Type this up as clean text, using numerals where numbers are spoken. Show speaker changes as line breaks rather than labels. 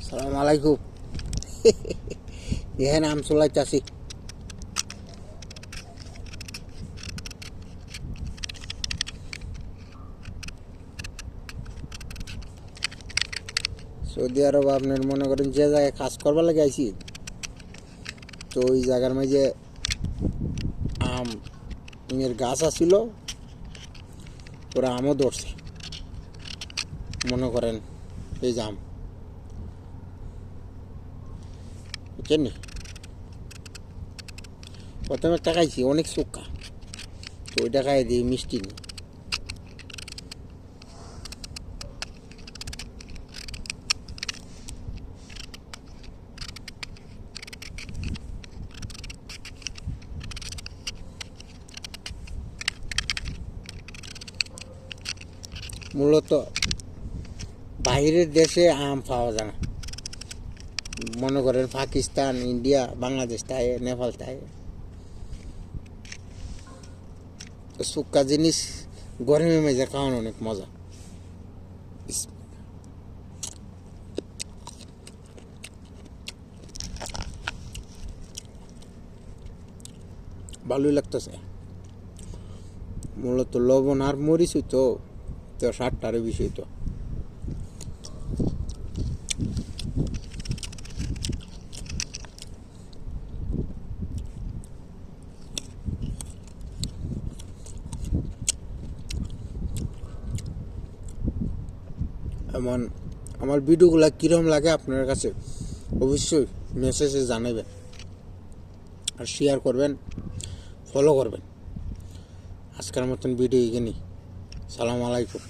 সালাম আলাইকুম। এখানে আম চলাইতেছি। সৌদি আরব আপনার মনে করেন যে জায়গায় কাজ করবার লাগে আইছি, তো ওই জায়গার মাঝে আমের গাছ আছিল, ওরা আমও ধরছে। মনে করেন এই যে আম, বুঝছেন নি? প্রথমে একটা খাইছি, অনেক শুক্কা, তো ওইটা খাই দিই মিষ্টি নি। মূলত বাইরের দেশে আম পাওয়া যায় না। মনে করেন পাকিস্তান, ইন্ডিয়া, বাংলাদেশ থাকে, নেপাল থাকে। তো শুক্কা জিনিস গরমে মেজে খাওয়ানো অনেক মজা। ভালোই লাগতেছে। মূলত লবণ আর মরিচ হইতো, তো স্বাদটারে বেশি হইতো। এমন আমার ভিডিওগুলা কীরকম লাগে আপনার কাছে অবশ্যই মেসেজে জানাবেন, আর শেয়ার করবেন, ফলো করবেন। আজকের মতন ভিডিও এখানেই। সালাম আলাইকুম।